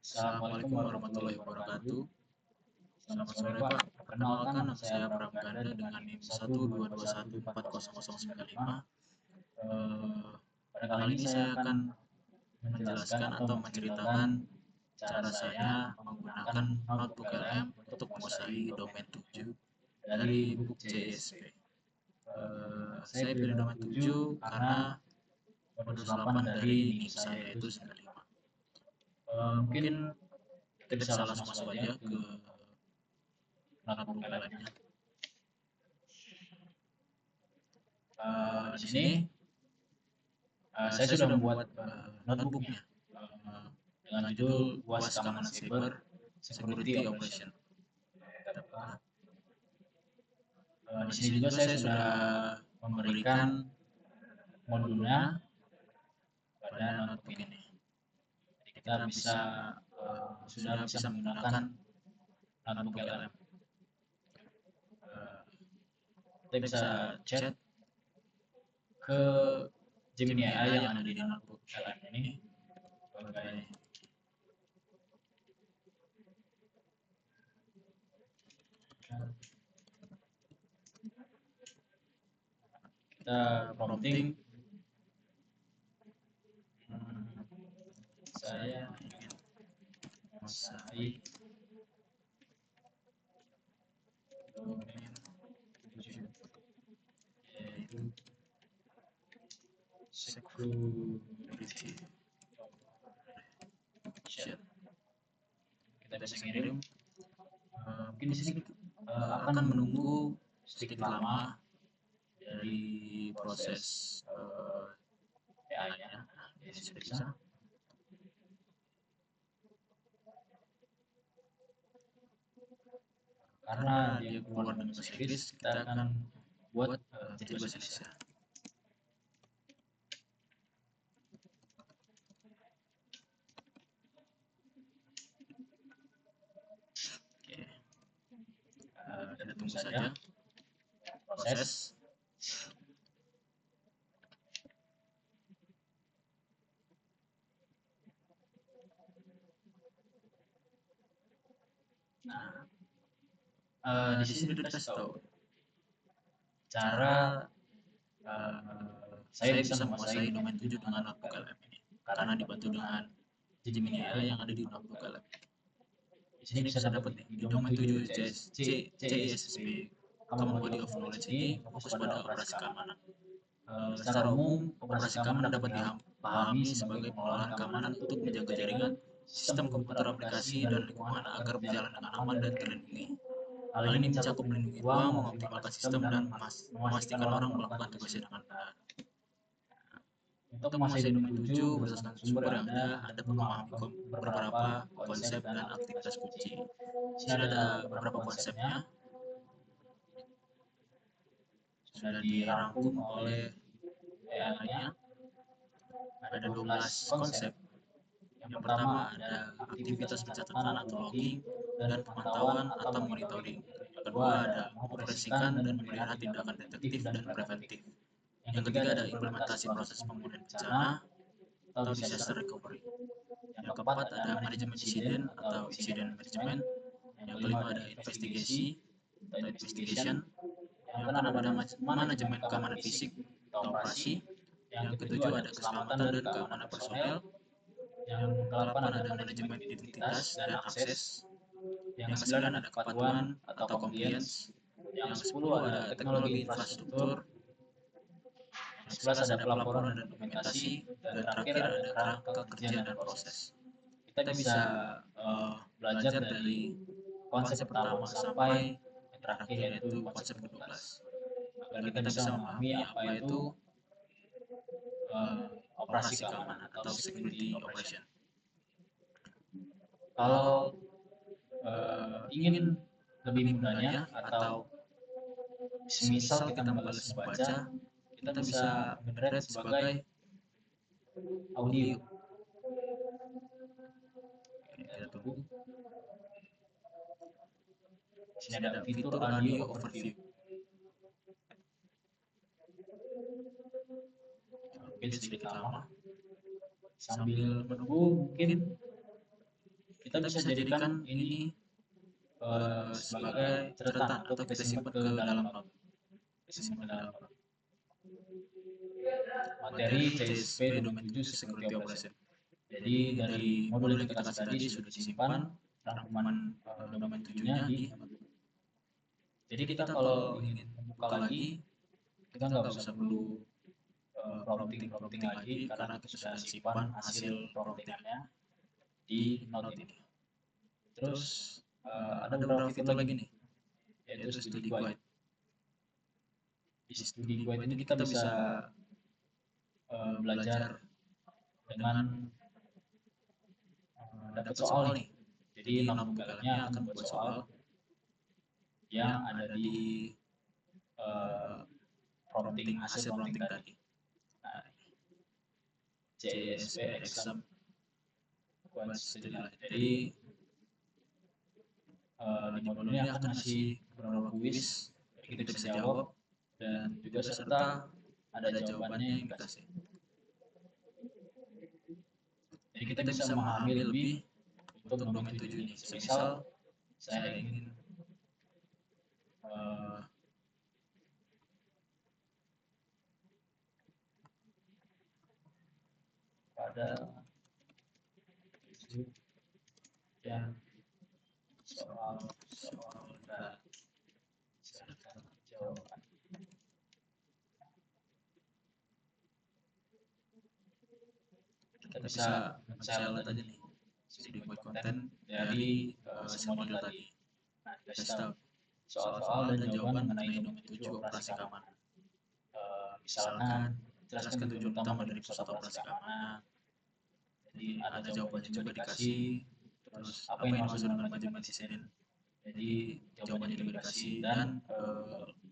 Assalamualaikum warahmatullahi wabarakatuh. Selamat sore Pak. Perkenalkan nama saya Pram Ganda dengan NIM 122140095. Pada kali ini saya akan menjelaskan atau menceritakan cara saya menggunakan notebook LM untuk menguasai domain 7 dari book JSP. Saya pilih domain 7 karena modul 8 dari NIM saya yaitu 95. Mungkin kita bisa langsung masuk aja ke notebook LM-nya. Di sini saya sudah membuat notebooknya dengan judul UAS Keamanan Cyber Security Operation. Di sini juga saya sudah memberikan modulnya pada notebook ini. Jadi kita sudah bisa menggunakan notebook LM. Kita bisa chat ke Gemini AI yang ada di notebook LM ini sebagai kita prompting saya ingin menguasai domain 7 yaitu security operation. Kita bisa kirim. Mungkin di sini akan menunggu sedikit lama dari proses AI-nya. Ini sudah bisa. Karena dia keluar dengan bahasa Inggris, kita akan buat jadi bahasa Indonesia. Oke, kita tunggu saja proses. Di sini sudah dikasih tahu cara saya bisa menguasai domain 7 dengan notebook LM ini karena dibantu dengan Gemini AI yang ada di notebook LM. Di sini bisa dapat di domain 7 CISSP Common Body of Knowledge ini fokus pada operasi keamanan. Secara umum, operasi keamanan dapat dipahami sebagai pengelolaan keamanan untuk menjaga jaringan, sistem komputer, aplikasi, dan lingkungan agar berjalan dengan aman dan terlindungi. Hal ini mencakup melindungi uang, mengoptimalkan sistem, dan memastikan orang melakukan tugasnya dengan benar. Untuk menguasai domain 7 berdasarkan sumber yang ada perlu memahami beberapa konsep dan aktivitas kunci. Di sini ada beberapa konsepnya. Sudah dirangkum oleh AI-nya. Ada 12 konsep. Yang pertama ada aktivitas pencatatan atau logging dan pemantauan atau monitoring. Yang kedua ada mengoperasikan dan memelihara tindakan detektif dan preventif. Yang ketiga ada implementasi proses pemulihan bencana atau disaster recovery. Yang keempat ada manajemen insiden atau incident management. Yang kelima ada investigasi atau investigation. Yang keenam ada manajemen keamanan fisik atau operasi. Yang ketujuh ada keselamatan dan keamanan personel. Yang ke-8 ada manajemen identitas dan akses. Yang ke-9 ada kepatuhan atau compliance. Yang ke-10 ada teknologi infrastruktur. Yang ke-11 ada pelaporan dan dokumentasi. Dan terakhir ada kerangka kerja dan proses. Kita bisa belajar dari konsep pertama sampai yang terakhir yaitu konsep ke-12 agar kita bisa memahami apa itu operasi keamanan atau security operation. Kalau ingin lebih mudahnya atau semisal kita membalas membaca, kita bisa menyeret sebagai audio. Kita tunggu. Di sini ada fitur audio overview. Mungkin sedikit lama. Sambil menunggu mungkin kita bisa jadikan ini sebagai catatan atau kita simpan ke dalam note. Kita simpan ke dalam note. Materi CSP domain 7 security operation. Jadi dari modul yang kita kasih tadi sudah disimpan rangkuman domain 7-nya di. Jadi kita kalau ingin membuka lagi, kita nggak usah perlu prompting lagi karena kita sudah simpan hasil promptingannya di note ini. Terus ada beberapa fitur lagi nih, yaitu study guide. Di study guide ini kita bisa belajar dengan dapat soal nih. Jadi nama penggalanya akan membuat soal yang ada di prompting hasil prompting tadi. Nah, CSP exam jadi di modul ini akan ngasih beberapa kuis, kita bisa jawab dan juga serta ada jawabannya yang dikasih. Jadi kita bisa memahami lebih untuk domain 7 ini. Misal saya ingin pada 7 yang soal dan serta jawaban. Kita bisa men-select aja nih studi buat konten dari hasil modul tadi. Nah, dikasih tahu soal-soal dan jawaban mengenai domain 7 operasi keamanan. Misalkan jelaskan tujuan utama dari pesawat operasi keamanan. Jadi ada jawabannya juga dikasih. Terus apa yang dimaksud dengan manajemen desain? Jadi jawabannya juga dikasih dan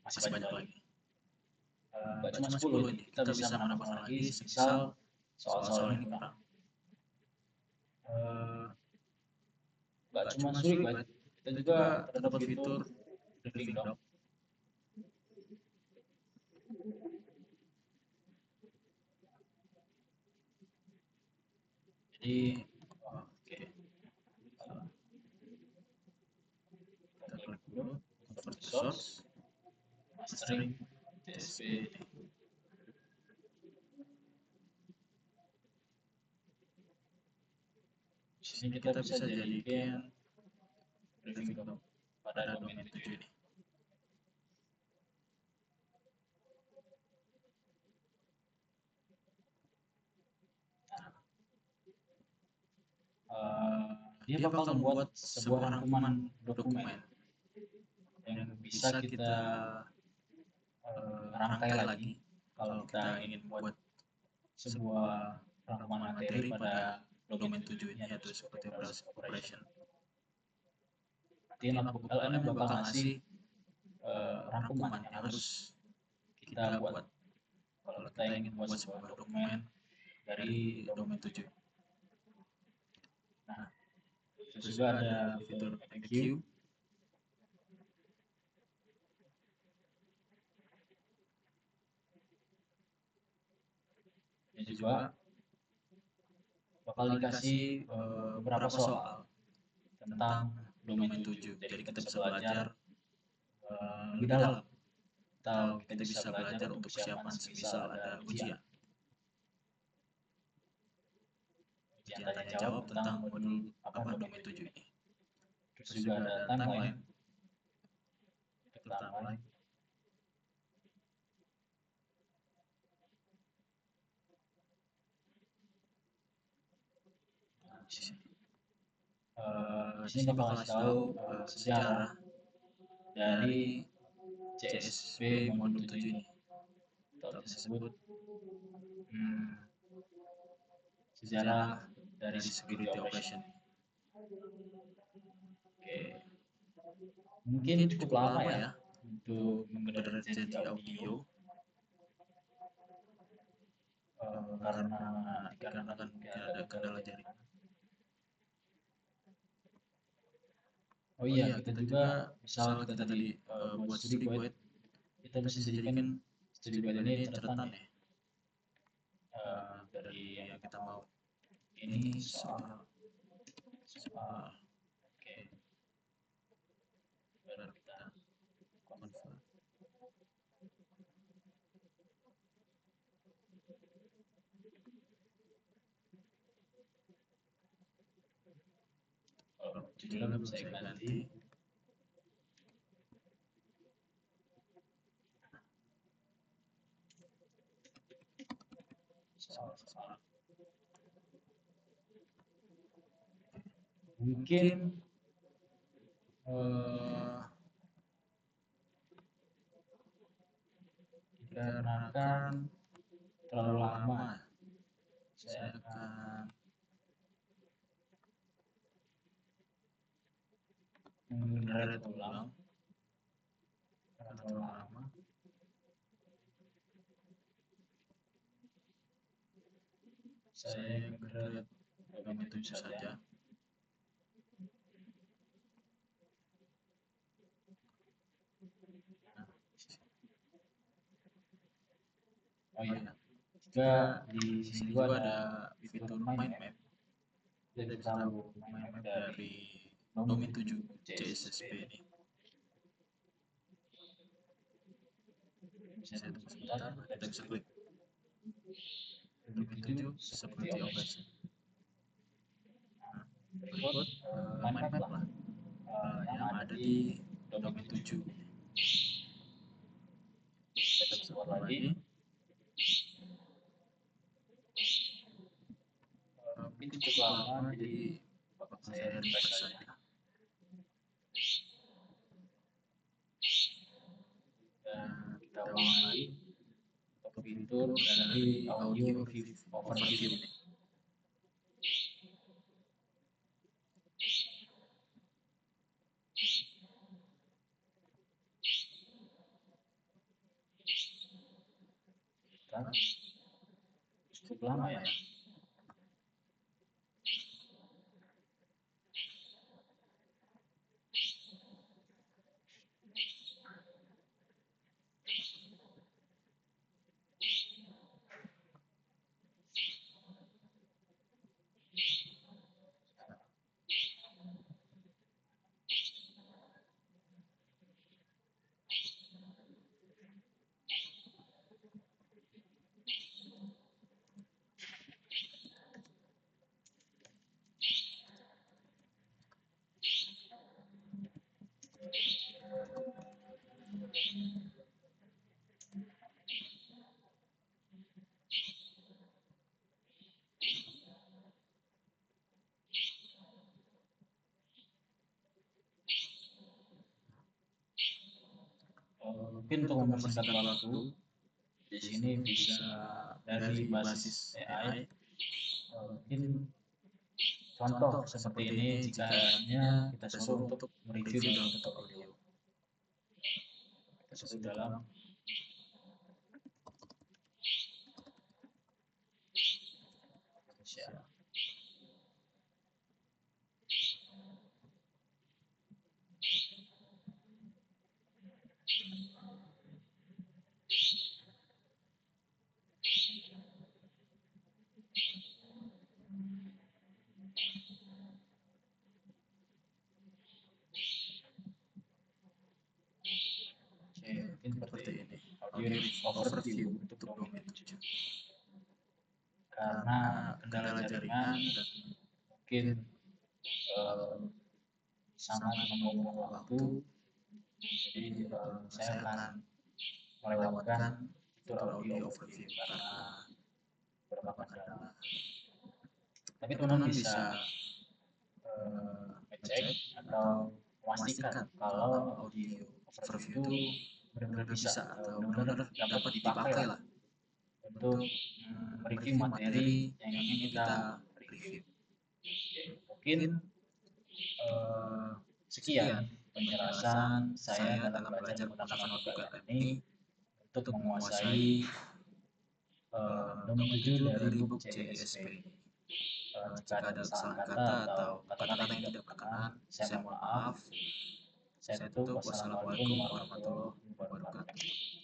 masih banyak lagi. Gak cuma 10 ini, kita bisa menambahkan lagi misal soal-soal ini kurang. Gak cuma sulit, kita juga terdapat fitur briefing doc. Jadi oke, kita klik dulu convert to source, mastering CSP. Di sini kita bisa jadikan briefing doc pada domain 7 ini. Dia bakal membuat sebuah rangkuman dokumen yang bisa kita rangkai lagi kalau kita ingin buat sebuah rangkuman materi pada domain 7 ini, yaitu seperti operation. Nanti LM bakal ngasih rangkuman yang harus kita buat kalau kita ingin buat sebuah dokumen dari domain 7. Nah, terus juga ada fitur FAQ. Ini juga bakal dikasih beberapa soal tentang domain 7. Jadi kita bisa belajar lebih dalam atau kita bisa belajar untuk persiapan semisal ada ujian tanya jawab tentang modul domain 7 ini. Terus juga ada timeline. Di sini bakal kasih tahu sejarah dari CSP modul 7 ini. Atau disebut sejarah dari security operation. Oke. Mungkin cukup lama ya untuk mendengar resensi audio karena dikarenakan mungkin ada kendala jaringan. Oh iya, kita juga misal kita tadi buat studi guide, kita bisa jadikan studi guide ini catatan ya dari yang kita mau. ini soal oke, baru kita convert. Judulnya belum saya ganti. Mungkin dikarenakan terlalu lama, saya akan mengenerate ulang karena terlalu lama. Saya generate domain 7 saja. Oh iya, juga di sini juga ada fitur mind map. Kita bisa tahu mind map dari domain 7 CSSP ini. Saya tunggu sebentar, kita bisa klik domain 7 seperti operasi. Berikut mind map lah yang ada di domain 7. Kita bisa buat lagi. Mungkin cukup lama, jadi bakal saya refresh saja. Dan kita ulang lagi untuk fitur dari audio overview ini. Cukup lama ya. Mungkin untuk mempersingkat waktu, di sini bisa dari basis AI. Mungkin contoh seperti ini jika kita suruh untuk mereview dalam bentuk audio. Kita suruh dalam Indonesia. Mungkin seperti ini, audio overview untuk domain 7. Karena kendala jaringan dan mungkin sangat membuang waktu, jadi saya akan melewatkan fitur audio overview karena beberapa kendala. Tapi teman-teman bisa ngecek atau memastikan kalau audio overview itu benar-benar bisa atau benar-benar dapat dipakai lah untuk mereview materi yang ingin kita review. Mungkin sekian penjelasan saya dalam belajar menggunakan AutoCAD ini untuk menguasai domain 7 dari book CSP. Jika ada kesalahan kata atau kata-kata yang tidak berkenan, saya mohon maaf. Saya tutup. Wassalamualaikum warahmatullahi wabarakatuh.